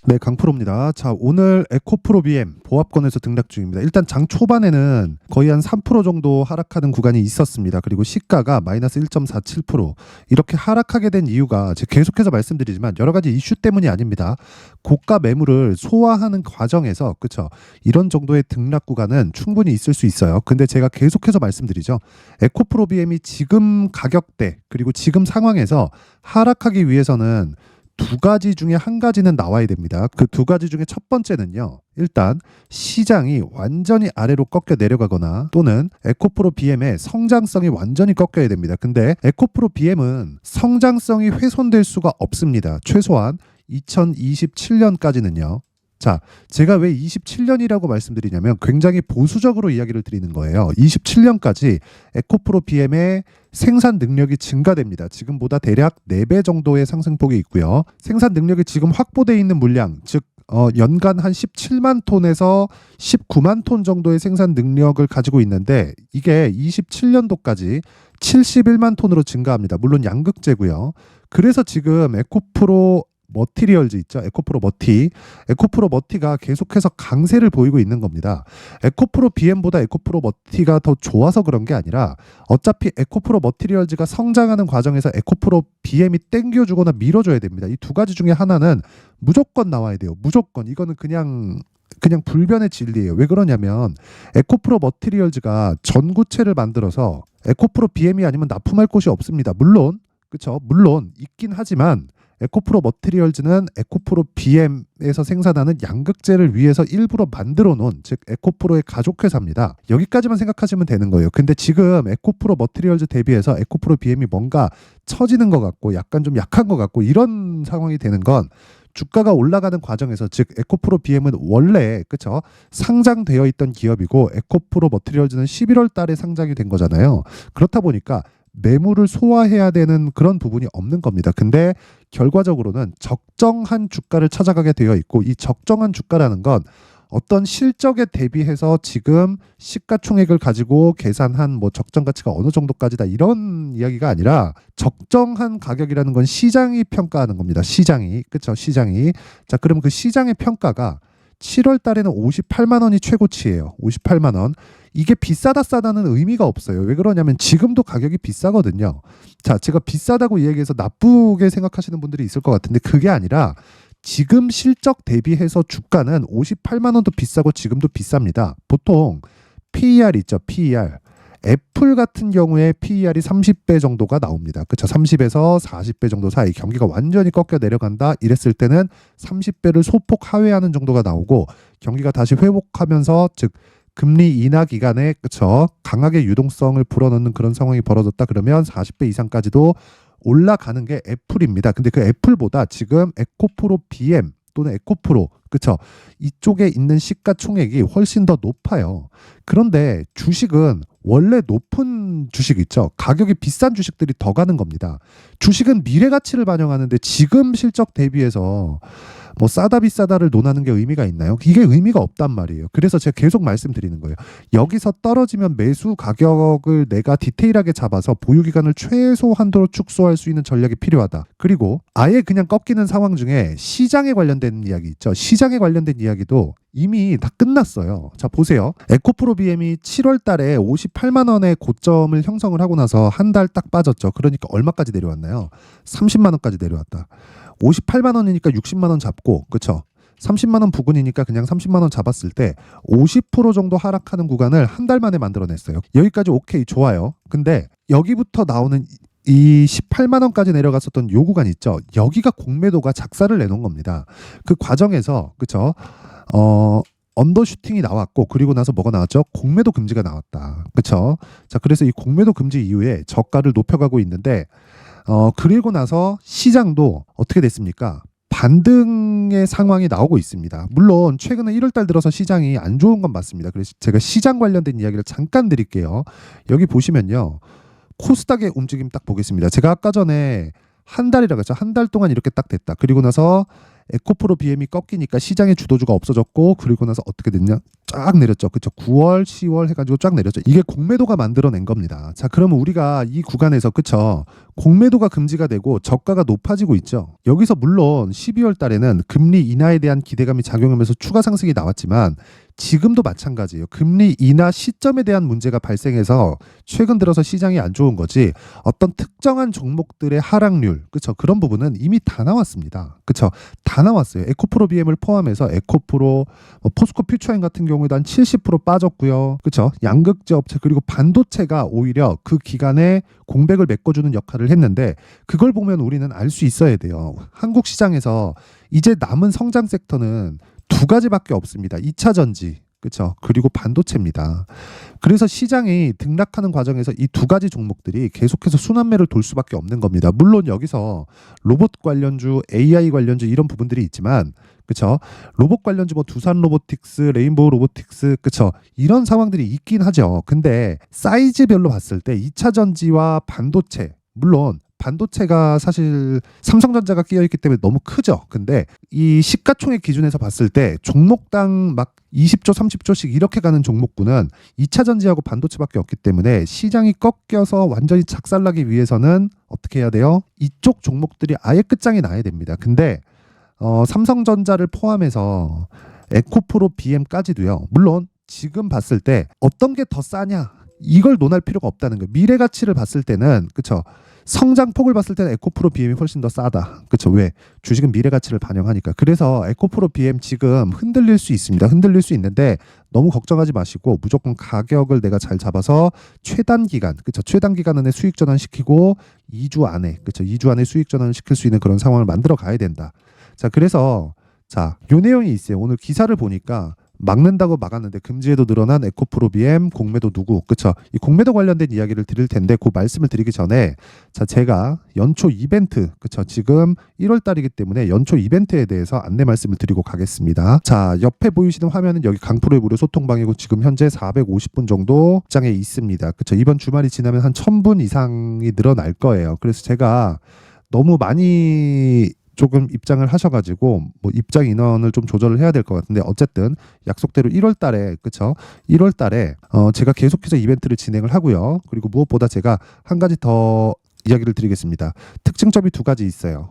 네, 강프로입니다. 자, 오늘 에코프로 BM 보합권에서 등락 중입니다. 일단 장 초반에는 거의 한 3% 정도 하락하는 구간이 있었습니다. 그리고 시가가 마이너스 1.47% 이렇게 하락하게 된 이유가 제가 계속해서 말씀드리지만 여러 가지 이슈 때문이 아닙니다. 고가 매물을 소화하는 과정에서 그쵸? 이런 정도의 등락 구간은 충분히 있을 수 있어요. 근데 제가 계속해서 말씀드리죠. 에코프로 BM이 지금 가격대 그리고 지금 상황에서 하락하기 위해서는 두 가지 중에 한 가지는 나와야 됩니다. 그 두 가지 중에 첫 번째는요. 일단 시장이 완전히 아래로 꺾여 내려가거나 또는 에코프로 BM의 성장성이 완전히 꺾여야 됩니다. 근데 에코프로 BM은 성장성이 훼손될 수가 없습니다. 최소한 2027년까지는요. 자, 제가 왜 27년이라고 말씀드리냐면 굉장히 보수적으로 이야기를 드리는 거예요. 27년까지 에코프로 BM의 생산 능력이 증가됩니다. 지금보다 대략 4배 정도의 상승폭이 있고요. 생산 능력이 지금 확보되어 있는 물량, 즉 연간 한 17만 톤에서 19만 톤 정도의 생산 능력을 가지고 있는데 이게 27년도까지 71만 톤으로 증가합니다. 물론 양극재고요. 그래서 지금 에코프로 머티리얼즈 있죠. 에코프로 머티가 계속해서 강세를 보이고 있는 겁니다. 에코프로 BM보다 에코프로 머티가 더 좋아서 그런 게 아니라 어차피 에코프로 머티리얼즈가 성장하는 과정에서 에코프로 BM이 땡겨주거나 밀어줘야 됩니다. 이 두 가지 중에 하나는 무조건 나와야 돼요. 무조건. 이거는 그냥 불변의 진리예요. 왜 그러냐면 에코프로 머티리얼즈가 전구체를 만들어서 에코프로 BM이 아니면 납품할 곳이 없습니다. 물론 그렇죠. 물론 있긴 하지만 에코프로 머티리얼즈는 에코프로 BM에서 생산하는 양극재를 위해서 일부러 만들어 놓은 즉 에코프로의 가족 회사입니다. 여기까지만 생각하시면 되는 거예요. 근데 지금 에코프로 머티리얼즈 대비해서 에코프로 BM이 뭔가 처지는 것 같고 약간 좀 약한 것 같고 이런 상황이 되는 건 주가가 올라가는 과정에서 즉 에코프로 BM은 원래 그쵸 상장되어 있던 기업이고 에코프로 머티리얼즈는 11월 달에 상장이 된 거잖아요. 그렇다 보니까 매물을 소화해야 되는 그런 부분이 없는 겁니다. 근데 결과적으로는 적정한 주가를 찾아가게 되어 있고 이 적정한 주가라는 건 어떤 실적에 대비해서 지금 시가총액을 가지고 계산한 뭐 적정 가치가 어느 정도까지다 이런 이야기가 아니라 적정한 가격이라는 건 시장이 평가하는 겁니다. 시장이. 그렇죠? 시장이. 자, 그럼 그 시장의 평가가 7월 달에는 58만 원이 최고치예요. 58만 원. 이게 비싸다 싸다는 의미가 없어요. 왜 그러냐면 지금도 가격이 비싸거든요. 자, 제가 비싸다고 이야기해서 나쁘게 생각하시는 분들이 있을 것 같은데 그게 아니라 지금 실적 대비해서 주가는 58만 원도 비싸고 지금도 비쌉니다. 보통 PER 있죠. PER. 애플 같은 경우에 PER이 30배 정도가 나옵니다. 그렇죠? 30에서 40배 정도 사이 경기가 완전히 꺾여 내려간다 이랬을 때는 30배를 소폭 하회하는 정도가 나오고 경기가 다시 회복하면서 즉 금리 인하 기간에 그쵸 강하게 유동성을 불어넣는 그런 상황이 벌어졌다 그러면 40배 이상까지도 올라가는 게 애플입니다. 근데 그 애플보다 지금 에코프로 BM 또는 에코프로 그쵸 이쪽에 있는 시가총액이 훨씬 더 높아요. 그런데 주식은 원래 높은 주식 있죠. 가격이 비싼 주식들이 더 가는 겁니다. 주식은 미래 가치를 반영하는데 지금 실적 대비해서 뭐 싸다 비싸다를 논하는 게 의미가 있나요? 이게 의미가 없단 말이에요. 그래서 제가 계속 말씀드리는 거예요. 여기서 떨어지면 매수 가격을 내가 디테일하게 잡아서 보유 기간을 최소한도로 축소할 수 있는 전략이 필요하다. 그리고 아예 그냥 꺾이는 상황 중에 시장에 관련된 이야기 있죠. 시장에 관련된 이야기도 이미 다 끝났어요. 자, 보세요. 에코프로 BM이 7월 달에 58만 원의 고점을 형성을 하고 나서 한 달 딱 빠졌죠. 그러니까 얼마까지 내려왔나요? 30만 원까지 내려왔다. 58만 원이니까 60만 원 잡고 그쵸? 30만 원 부근이니까 그냥 30만 원 잡았을 때 50% 정도 하락하는 구간을 한 달 만에 만들어냈어요. 여기까지 오케이 좋아요. 근데 여기부터 나오는 이 18만 원까지 내려갔었던 요 구간 있죠. 여기가 공매도가 작사를 내놓은 겁니다. 그 과정에서 그쵸? 언더슈팅이 나왔고 그리고 나서 뭐가 나왔죠? 공매도 금지가 나왔다. 그쵸? 자, 그래서 이 공매도 금지 이후에 저가를 높여가고 있는데 그리고 나서 시장도 어떻게 됐습니까? 반등의 상황이 나오고 있습니다. 물론 최근에 1월 달 들어서 시장이 안 좋은 건 맞습니다. 그래서 제가 시장 관련된 이야기를 잠깐 드릴게요. 여기 보시면요. 코스닥의 움직임 딱 보겠습니다. 제가 아까 전에 한 달이라고 했죠. 한 달 동안 이렇게 딱 됐다. 그리고 나서 에코프로 BM이 꺾이니까 시장의 주도주가 없어졌고, 그리고 나서 어떻게 됐냐? 쫙 내렸죠. 그쵸? 9월, 10월 해가지고 쫙 내렸죠. 이게 공매도가 만들어낸 겁니다. 자, 그러면 우리가 이 구간에서, 그쵸? 공매도가 금지가 되고 저가가 높아지고 있죠. 여기서 물론 12월 달에는 금리 인하에 대한 기대감이 작용하면서 추가 상승이 나왔지만, 지금도 마찬가지예요. 금리 인하 시점에 대한 문제가 발생해서 최근 들어서 시장이 안 좋은 거지, 어떤 특정한 종목들의 하락률, 그쵸? 그런 부분은 이미 다 나왔습니다. 그쵸? 다 나왔어요. 에코프로 BM을 포함해서 에코프로, 포스코 퓨처엠 같은 경우에도 한 70% 빠졌고요. 그쵸? 양극재 업체, 그리고 반도체가 오히려 그 기간에 공백을 메꿔주는 역할을 했는데, 그걸 보면 우리는 알 수 있어야 돼요. 한국 시장에서 이제 남은 성장 섹터는 두 가지밖에 없습니다. 2차 전지, 그렇죠? 그리고 반도체입니다. 그래서 시장이 등락하는 과정에서 이 두 가지 종목들이 계속해서 순환매를 돌 수밖에 없는 겁니다. 물론 여기서 로봇 관련주, AI 관련주 이런 부분들이 있지만, 그렇죠? 로봇 관련주 뭐 두산 로보틱스, 레인보우 로보틱스, 그렇죠? 이런 상황들이 있긴 하죠. 근데 사이즈별로 봤을 때 2차 전지와 반도체, 물론 반도체가 사실 삼성전자가 끼어있기 때문에 너무 크죠. 근데 이 시가총액 기준에서 봤을 때 종목당 막 20조, 30조씩 이렇게 가는 종목군은 2차 전지하고 반도체밖에 없기 때문에 시장이 꺾여서 완전히 작살나기 위해서는 어떻게 해야 돼요? 이쪽 종목들이 아예 끝장이 나야 됩니다. 근데 삼성전자를 포함해서 에코프로 BM까지도요. 물론 지금 봤을 때 어떤 게 더 싸냐? 이걸 논할 필요가 없다는 거예요. 미래 가치를 봤을 때는, 그쵸? 성장폭을 봤을 때는 에코프로 BM이 훨씬 더 싸다. 그쵸? 왜? 주식은 미래 가치를 반영하니까. 그래서 에코프로 BM 지금 흔들릴 수 있습니다. 흔들릴 수 있는데 너무 걱정하지 마시고 무조건 가격을 내가 잘 잡아서 최단 기간, 그쵸? 최단 기간 안에 수익 전환시키고 2주 안에, 그쵸? 2주 안에 수익 전환을 시킬 수 있는 그런 상황을 만들어 가야 된다. 자, 그래서 자, 요 내용이 있어요. 오늘 기사를 보니까 막는다고 막았는데 금지에도 늘어난 에코프로 BM 공매도 누구, 그쵸? 이 공매도 관련된 이야기를 드릴 텐데 그 말씀을 드리기 전에, 자, 제가 연초 이벤트, 그쵸? 지금 1월 달이기 때문에 연초 이벤트에 대해서 안내 말씀을 드리고 가겠습니다. 자, 옆에 보이시는 화면은 여기 강프로의 무료 소통방이고 지금 현재 450분 정도 입장에 있습니다. 그쵸? 이번 주말이 지나면 한 1000분 이상이 늘어날 거예요. 그래서 제가 너무 많이 조금 입장을 하셔가지고 뭐 입장 인원을 좀 조절을 해야 될 것 같은데, 어쨌든 약속대로 1월 달에, 그쵸? 1월 달에 제가 계속해서 이벤트를 진행을 하고요. 그리고 무엇보다 제가 한 가지 더 이야기를 드리겠습니다. 특징점이 두 가지 있어요.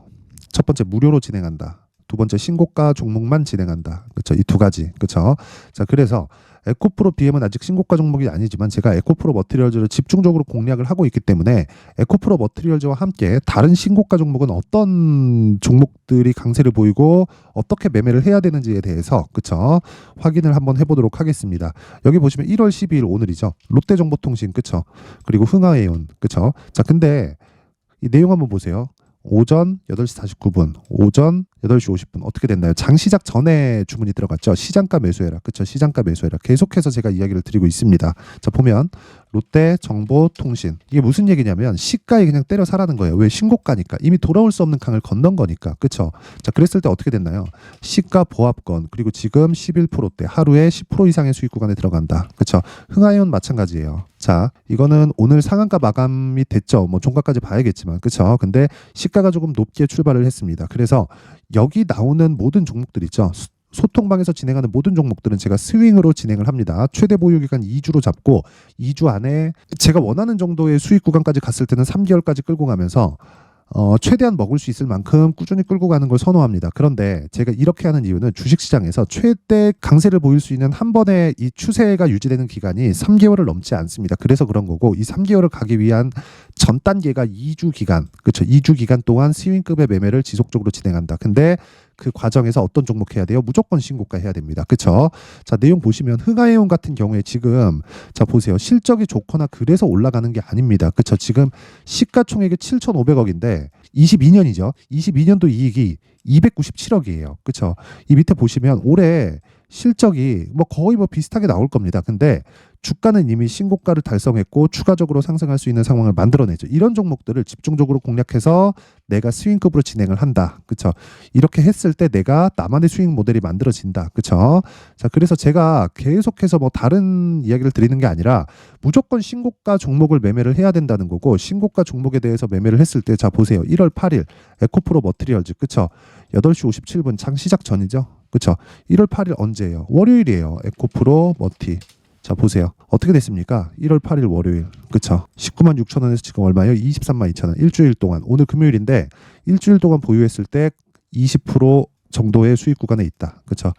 첫 번째, 무료로 진행한다. 두 번째, 신고가 종목만 진행한다. 그쵸? 이 두 가지. 그쵸? 자, 그래서 에코프로 BM은 아직 신고가 종목이 아니지만 제가 에코프로 머티리얼즈를 집중적으로 공략을 하고 있기 때문에 에코프로 머티리얼즈와 함께 다른 신고가 종목은 어떤 종목들이 강세를 보이고 어떻게 매매를 해야 되는지에 대해서, 그쵸? 확인을 한번 해보도록 하겠습니다. 여기 보시면 1월 12일 오늘이죠. 롯데정보통신, 그쵸? 그리고 흥하해운, 그쵸? 자, 근데 이 내용 한번 보세요. 오전 8시 49분, 오전 8시 50분 어떻게 됐나요? 장 시작 전에 주문이 들어갔죠. 시장가 매수해라. 그렇죠? 시장가 매수해라. 계속해서 제가 이야기를 드리고 있습니다. 자, 보면 롯데정보통신, 이게 무슨 얘기냐면 시가에 그냥 때려 사라는 거예요. 왜? 신고가니까. 이미 돌아올 수 없는 강을 건넌 거니까. 그렇죠? 자, 그랬을 때 어떻게 됐나요? 시가 보합권, 그리고 지금 11%대, 하루에 10% 이상의 수익 구간에 들어간다. 그렇죠? 흥하이온 마찬가지예요. 자, 이거는 오늘 상한가 마감이 됐죠. 뭐 종가까지 봐야겠지만, 그렇죠? 근데 시가가 조금 높게 출발을 했습니다. 그래서 여기 나오는 모든 종목들 있죠. 소통방에서 진행하는 모든 종목들은 제가 스윙으로 진행을 합니다. 최대 보유 기간 2주로 잡고 2주 안에 제가 원하는 정도의 수익 구간까지 갔을 때는 3개월까지 끌고 가면서 최대한 먹을 수 있을 만큼 꾸준히 끌고 가는 걸 선호합니다. 그런데 제가 이렇게 하는 이유는 주식시장에서 최대 강세를 보일 수 있는 한 번의 이 추세가 유지되는 기간이 3개월을 넘지 않습니다. 그래서 그런 거고, 이 3개월을 가기 위한 전 단계가 2주 기간, 그렇죠? 2주 기간 동안 스윙급의 매매를 지속적으로 진행한다. 근데 그 과정에서 어떤 종목 해야 돼요? 무조건 신고가 해야 됩니다. 그렇죠? 자, 내용 보시면 흥하해운 같은 경우에 지금, 자, 보세요. 실적이 좋거나 그래서 올라가는 게 아닙니다. 그렇죠? 지금 시가총액이 7,500억인데 22년이죠. 22년도 이익이 297억이에요. 그렇죠? 이 밑에 보시면 올해 실적이 뭐 거의 뭐 비슷하게 나올 겁니다. 근데 주가는 이미 신고가를 달성했고 추가적으로 상승할 수 있는 상황을 만들어내죠. 이런 종목들을 집중적으로 공략해서 내가 스윙급으로 진행을 한다. 그렇죠? 이렇게 했을 때 내가 나만의 스윙 모델이 만들어진다. 그렇죠? 자, 그래서 제가 계속해서 뭐 다른 이야기를 드리는 게 아니라 무조건 신고가 종목을 매매를 해야 된다는 거고, 신고가 종목에 대해서 매매를 했을 때, 자, 보세요. 1월 8일 에코프로 머티리얼즈, 그렇죠? 8시 57분 장 시작 전이죠. 그쵸? 1월 8일 언제예요? 월요일이에요. 에코프로 머티. 자, 보세요. 어떻게 됐습니까? 1월 8일 월요일. 그쵸? 19만 6천 원에서 지금 얼마예요? 23만 2천 원. 일주일 동안. 오늘 금요일인데 일주일 동안 보유했을 때 20% 정도의 수익 구간에 있다. 그쵸?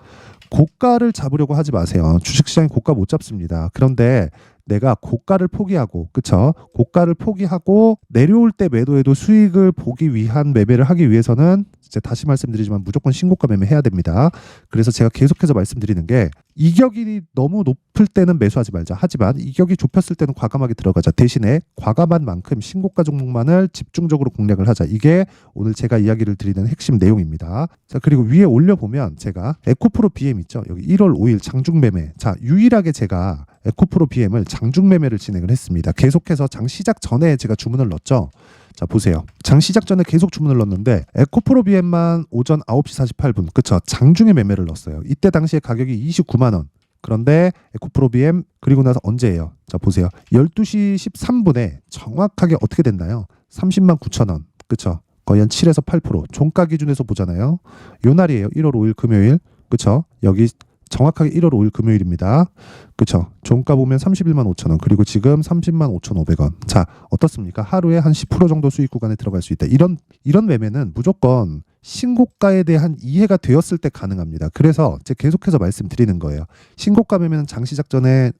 고가를 잡으려고 하지 마세요. 주식시장이 고가 못 잡습니다. 그런데 내가 고가를 포기하고, 그쵸? 고가를 포기하고 내려올 때 매도해도 수익을 보기 위한 매매를 하기 위해서는 이제 다시 말씀드리지만 무조건 신고가 매매해야 됩니다. 그래서 제가 계속해서 말씀드리는 게 이격이 너무 높을 때는 매수하지 말자. 하지만 이격이 좁혔을 때는 과감하게 들어가자. 대신에 과감한 만큼 신고가 종목만을 집중적으로 공략을 하자. 이게 오늘 제가 이야기를 드리는 핵심 내용입니다. 자, 그리고 위에 올려보면 제가 에코프로 BM 있죠. 여기 1월 5일 장중 매매. 자, 유일하게 제가 에코프로 BM을 장중 매매를 진행을 했습니다. 계속해서 장 시작 전에 제가 주문을 넣었죠. 자, 보세요. 장 시작 전에 계속 주문을 넣었는데 에코프로 BM만 오전 9시 48분 그쵸? 장중에 매매를 넣었어요. 이때 당시에 가격이 29만 원. 그런데 에코프로 BM 그리고 나서 언제예요? 자, 보세요. 12시 13분에 정확하게 어떻게 됐나요? 30만 9천 원. 그쵸? 거의 한 7에서 8%. 종가 기준에서 보잖아요. 요 날이에요. 1월 5일 금요일. 그쵸? 여기 정확하게 1월 5일 금요일입니다. 그쵸? 종가 보면 31만 5천 원. 그리고 지금 30만 5,500원. 자, 어떻습니까? 하루에 한 10% 정도 수익 구간에 들어갈 수 있다. 이런 매매는 무조건 신고가에 대한 이해가 되었을 때 가능합니다. 그래서 제가 계속해서 말씀드리는 거예요. 신고가 매매는 장 시작 전에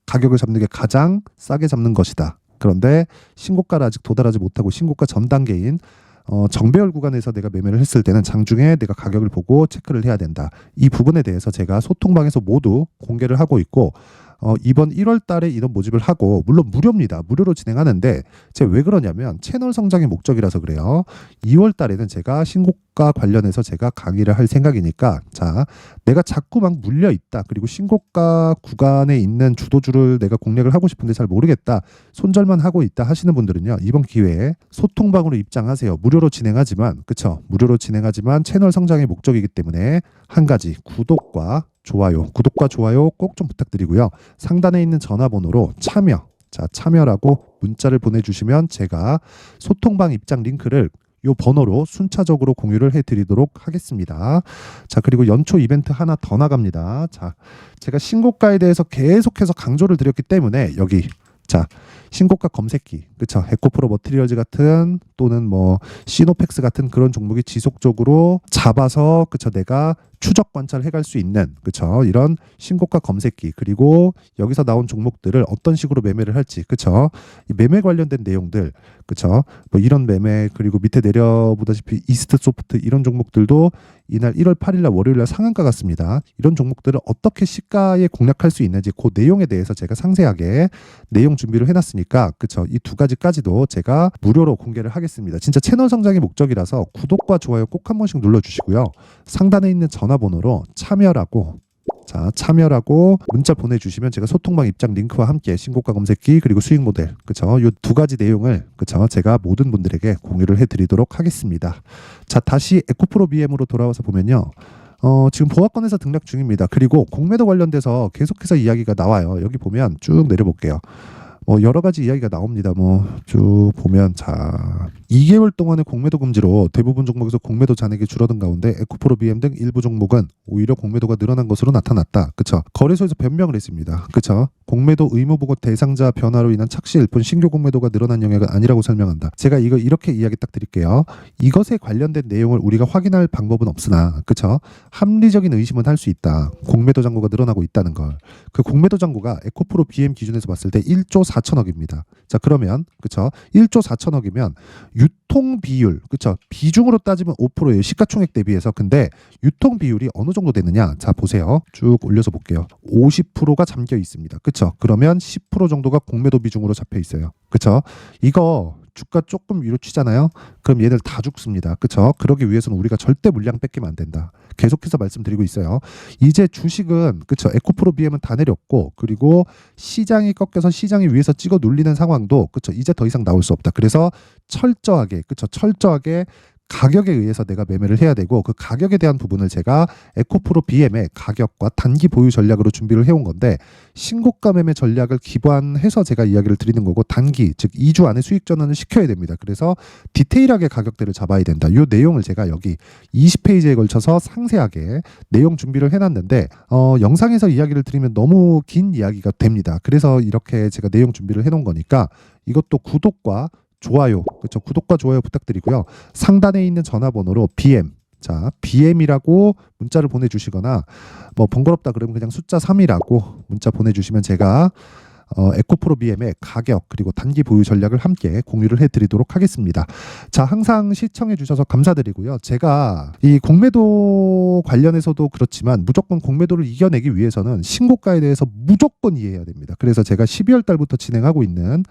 가격을 잡는 게 가장 싸게 잡는 것이다. 그런데 신고가를 아직 도달하지 못하고 신고가 전 단계인 정배열 구간에서 내가 매매를 했을 때는 장중에 내가 가격을 보고 체크를 해야 된다. 이 부분에 대해서 제가 소통방에서 모두 공개를 하고 있고 이번 1월 달에 인원 모집을 하고 물론 무료입니다. 무료로 진행하는데 제가 왜 그러냐면 채널 성장의 목적이라서 그래요. 2월 달에는 제가 신고가 관련해서 제가 강의를 할 생각이니까 자, 내가 자꾸 막 물려 있다. 그리고 신고가 구간에 있는 주도주를 내가 공략을 하고 싶은데 잘 모르겠다. 손절만 하고 있다 하시는 분들은요. 이번 기회에 소통방으로 입장하세요. 무료로 진행하지만 그쵸? 무료로 진행하지만 채널 성장의 목적이기 때문에 한 가지 구독과 좋아요 꼭 좀 부탁드리고요. 상단에 있는 전화번호로 참여라고 문자를 보내주시면 제가 소통방 입장 링크를 요 번호로 순차적으로 공유를 해드리도록 하겠습니다. 자, 그리고 연초 이벤트 하나 더 나갑니다. 자, 제가 신고가에 대해서 계속해서 강조를 드렸기 때문에 여기 자, 신고가 검색기, 그쵸? 에코프로 머티리얼즈 같은 또는 뭐 시노펙스 같은 그런 종목이 지속적으로 잡아서 그쵸? 내가 추적 관찰을 해갈 수 있는 그쵸? 이런 신고가 검색기 그리고 여기서 나온 종목들을 어떤 식으로 매매를 할지 그쵸? 이 매매 관련된 내용들 그쵸? 뭐 이런 매매 그리고 밑에 내려보다시피 이스트 소프트 이런 종목들도 이날 1월 8일날 월요일날 상한가 같습니다. 이런 종목들을 어떻게 시가에 공략할 수 있는지 그 내용에 대해서 제가 상세하게 내용 준비를 해놨으니까 그쵸? 이 두 가지까지도 제가 무료로 공개를 하겠습니다. 진짜 채널 성장의 목적이라서 구독과 좋아요 꼭 한 번씩 눌러주시고요. 상단에 있는 전화번호로 참여라고 문자 보내주시면 제가 소통방 입장 링크와 함께 신고가 검색기 그리고 수익 모델 그쵸? 이 두 가지 내용을 그쵸? 제가 모든 분들에게 공유를 해드리도록 하겠습니다. 자, 다시 에코프로 BM으로 돌아와서 보면요. 지금 보합권에서 등락 중입니다. 그리고 공매도 관련돼서 계속해서 이야기가 나와요. 여기 보면 쭉 내려볼게요. 여러 가지 이야기가 나옵니다. 쭉 보면 자 2개월 동안의 공매도 금지로 대부분 종목에서 공매도 잔액이 줄어든 가운데 에코프로 BM 등 일부 종목은 오히려 공매도가 늘어난 것으로 나타났다. 그쵸? 거래소에서 변명을 했습니다. 그쵸? 공매도 의무 보고 대상자 변화로 인한 착시일 뿐 신규 공매도가 늘어난 영역은 아니라고 설명한다. 제가 이거 이렇게 이야기 딱 드릴게요. 이것에 관련된 내용을 우리가 확인할 방법은 없으나 그쵸? 합리적인 의심은 할 수 있다. 공매도 잔고가 늘어나고 있다는 걸. 그 공매도 잔고가 에코프로 BM 기준에서 봤을 때 1조 4천억입니다. 자, 그러면 그쵸? 1조 4천억이면 유통 비율 그쵸? 비중으로 따지면 5%예요. 시가총액 대비해서. 근데 유통 비율이 어느 정도 되느냐? 자, 보세요. 쭉 올려서 볼게요. 50%가 잠겨 있습니다. 그쵸? 그러면 10% 정도가 공매도 비중으로 잡혀 있어요. 그쵸? 이거 주가 조금 위로 치잖아요. 그럼 얘들 다 죽습니다. 그쵸? 그러기 위해서는 우리가 절대 물량 뺏기면 안 된다. 계속해서 말씀드리고 있어요. 이제 주식은 그쵸? 에코프로 BM은 다 내렸고 그리고 시장이 꺾여서 시장이 위에서 찍어 눌리는 상황도 그쵸? 이제 더 이상 나올 수 없다. 그래서 철저하게 그쵸? 철저하게 가격에 의해서 내가 매매를 해야 되고 그 가격에 대한 부분을 제가 에코프로 BM의 가격과 단기 보유 전략으로 준비를 해온 건데 신고가 매매 전략을 기반해서 제가 이야기를 드리는 거고 단기 즉 2주 안에 수익 전환을 시켜야 됩니다. 그래서 디테일하게 가격대를 잡아야 된다. 이 내용을 제가 여기 20페이지에 걸쳐서 상세하게 내용 준비를 해놨는데 영상에서 이야기를 드리면 너무 긴 이야기가 됩니다. 그래서 이렇게 제가 내용 준비를 해놓은 거니까 이것도 구독과 좋아요, 그렇죠? 구독과 좋아요 부탁드리고요. 상단에 있는 전화번호로 BM, 자 BM이라고 문자를 보내주시거나 뭐 번거롭다 그러면 그냥 숫자 3이라고 문자 보내주시면 제가 에코프로 BM의 가격 그리고 단기 보유 전략을 함께 공유를 해드리도록 하겠습니다. 자, 항상 시청해 주셔서 감사드리고요. 제가 이 공매도 관련해서도 그렇지만 무조건 공매도를 이겨내기 위해서는 신고가에 대해서 무조건 이해해야 됩니다. 그래서 제가 12월 달부터 진행하고 있는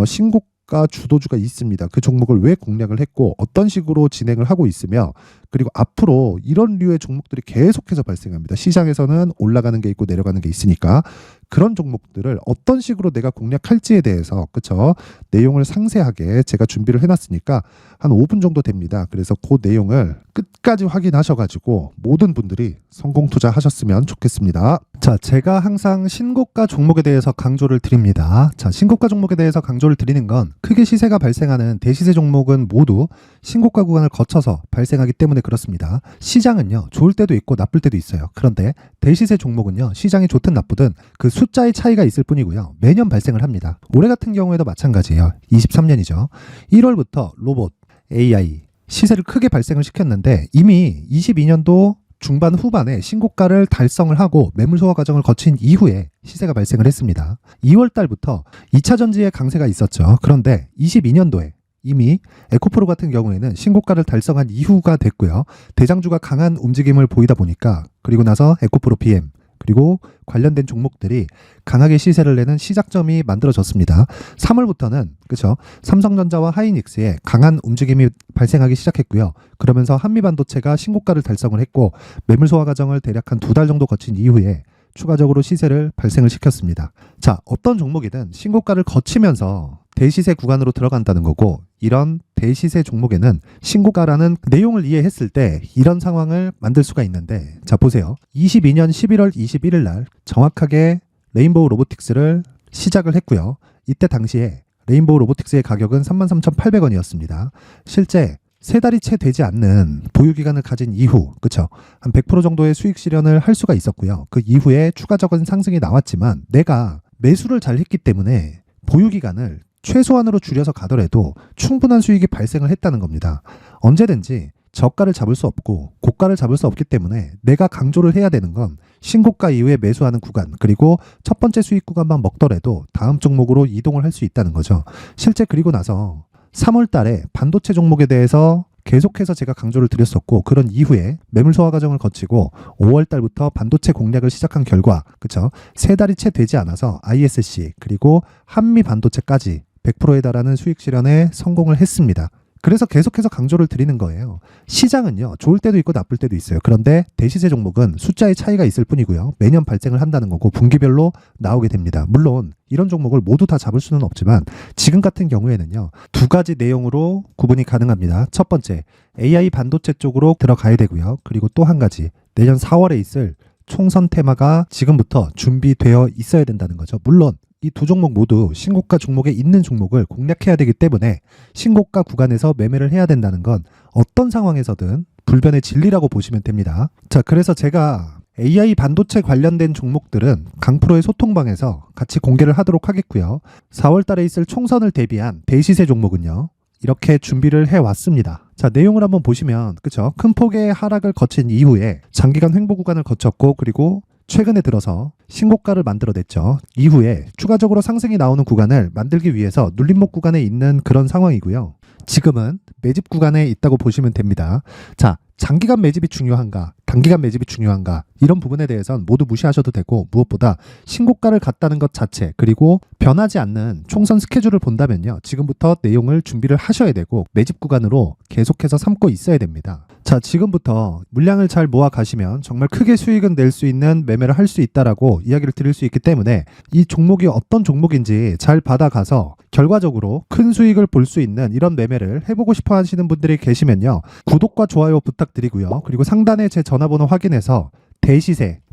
신고가 주도주가 있습니다. 그 종목을 왜 공략을 했고 어떤 식으로 진행을 하고 있으며 그리고 앞으로 이런 류의 종목들이 계속해서 발생합니다. 시장에서는 올라가는 게 있고 내려가는 게 있으니까 그런 종목들을 어떤 식으로 내가 공략할지에 대해서 그쵸 내용을 상세하게 제가 준비를 해놨으니까 한 5분 정도 됩니다. 그래서 그 내용을 끝까지 확인하셔가지고 모든 분들이 성공 투자하셨으면 좋겠습니다. 자, 제가 항상 신고가 종목에 대해서 강조를 드립니다. 자, 신고가 종목에 대해서 강조를 드리는 건 크게 시세가 발생하는 대시세 종목은 모두 신고가 구간을 거쳐서 발생하기 때문에 그렇습니다. 시장은요 좋을 때도 있고 나쁠 때도 있어요. 그런데 대시세 종목은요 시장이 좋든 나쁘든 그 숫자의 차이가 있을 뿐이고요. 매년 발생을 합니다. 올해 같은 경우에도 마찬가지예요. 23년이죠. 1월부터 로봇, AI, 시세를 크게 발생을 시켰는데 이미 22년도 중반 후반에 신고가를 달성을 하고 매물 소화 과정을 거친 이후에 시세가 발생을 했습니다. 2월 달부터 2차 전지의 강세가 있었죠. 그런데 22년도에 이미 에코프로 같은 경우에는 신고가를 달성한 이후가 됐고요. 대장주가 강한 움직임을 보이다 보니까 그리고 나서 에코프로 BM 그리고 관련된 종목들이 강하게 시세를 내는 시작점이 만들어졌습니다. 3월부터는 그렇죠. 삼성전자와 하이닉스의 강한 움직임이 발생하기 시작했고요. 그러면서 한미반도체가 신고가를 달성을 했고 매물 소화 과정을 대략 한 2달 정도 거친 이후에 추가적으로 시세를 발생을 시켰습니다. 자, 어떤 종목이든 신고가를 거치면서 대시세 구간으로 들어간다는 거고 이런 대시세 종목에는 신고가라는 내용을 이해했을 때 이런 상황을 만들 수가 있는데 자 보세요. 22년 11월 21일 날 정확하게 레인보우 로보틱스를 시작을 했고요. 이때 당시에 레인보우 로보틱스의 가격은 33,800원이었습니다. 실제 세 달이 채 되지 않는 보유기간을 가진 이후 그쵸 한 100% 정도의 수익 실현을 할 수가 있었고요. 그 이후에 추가적인 상승이 나왔지만 내가 매수를 잘 했기 때문에 보유기간을 최소한으로 줄여서 가더라도 충분한 수익이 발생을 했다는 겁니다. 언제든지 저가를 잡을 수 없고 고가를 잡을 수 없기 때문에 내가 강조를 해야 되는 건 신고가 이후에 매수하는 구간 그리고 첫 번째 수익 구간만 먹더라도 다음 종목으로 이동을 할 수 있다는 거죠. 실제 그리고 나서 3월 달에 반도체 종목에 대해서 계속해서 제가 강조를 드렸었고 그런 이후에 매물 소화 과정을 거치고 5월 달부터 반도체 공략을 시작한 결과 그쵸 세 달이 채 되지 않아서 ISC 그리고 한미 반도체까지 100%에 달하는 수익 실현에 성공을 했습니다. 그래서 계속해서 강조를 드리는 거예요. 시장은요 좋을 때도 있고 나쁠 때도 있어요. 그런데 대시세 종목은 숫자의 차이가 있을 뿐이고요. 매년 발생을 한다는 거고 분기별로 나오게 됩니다. 물론 이런 종목을 모두 다 잡을 수는 없지만 지금 같은 경우에는요 2가지 내용으로 구분이 가능합니다. 첫 번째 AI 반도체 쪽으로 들어가야 되고요. 그리고 또 한 가지 내년 4월에 있을 총선 테마가 지금부터 준비되어 있어야 된다는 거죠. 물론 이 두 종목 모두 신고가 종목에 있는 종목을 공략해야 되기 때문에 신고가 구간에서 매매를 해야 된다는 건 어떤 상황에서든 불변의 진리라고 보시면 됩니다. 자, 그래서 제가 AI 반도체 관련된 종목들은 강프로의 소통방에서 같이 공개를 하도록 하겠고요. 4월 달에 있을 총선을 대비한 대시세 종목은요. 이렇게 준비를 해왔습니다. 자, 내용을 한번 보시면 그쵸? 큰 폭의 하락을 거친 이후에 장기간 횡보 구간을 거쳤고 그리고 최근에 들어서 신고가를 만들어냈죠. 이후에 추가적으로 상승이 나오는 구간을 만들기 위해서 눌림목 구간에 있는 그런 상황이고요. 지금은 매집 구간에 있다고 보시면 됩니다. 자, 장기간 매집이 중요한가, 단기간 매집이 중요한가 이런 부분에 대해서는 모두 무시하셔도 되고 무엇보다 신고가를 갔다는 것 자체 그리고 변하지 않는 총선 스케줄을 본다면요. 지금부터 내용을 준비를 하셔야 되고 매집 구간으로 계속해서 삼고 있어야 됩니다. 자, 지금부터 물량을 잘 모아 가시면 정말 크게 수익은 낼 수 있는 매매를 할 수 있다라고 이야기를 드릴 수 있기 때문에 이 종목이 어떤 종목인지 잘 받아가서 결과적으로 큰 수익을 볼 수 있는 이런 매매를 해보고 싶어 하시는 분들이 계시면요. 구독과 좋아요 부탁드리고요. 그리고 상단에 제 전화번호 확인해서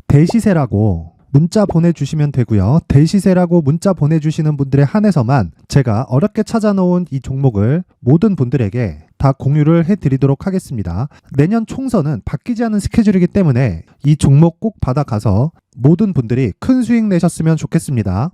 대시세라고 문자 보내주시면 되고요. 대시세라고 문자 보내주시는 분들에 한해서만 제가 어렵게 찾아놓은 이 종목을 모든 분들에게 다 공유를 해드리도록 하겠습니다. 내년 총선은 바뀌지 않은 스케줄이기 때문에 이 종목 꼭 받아가서 모든 분들이 큰 수익 내셨으면 좋겠습니다.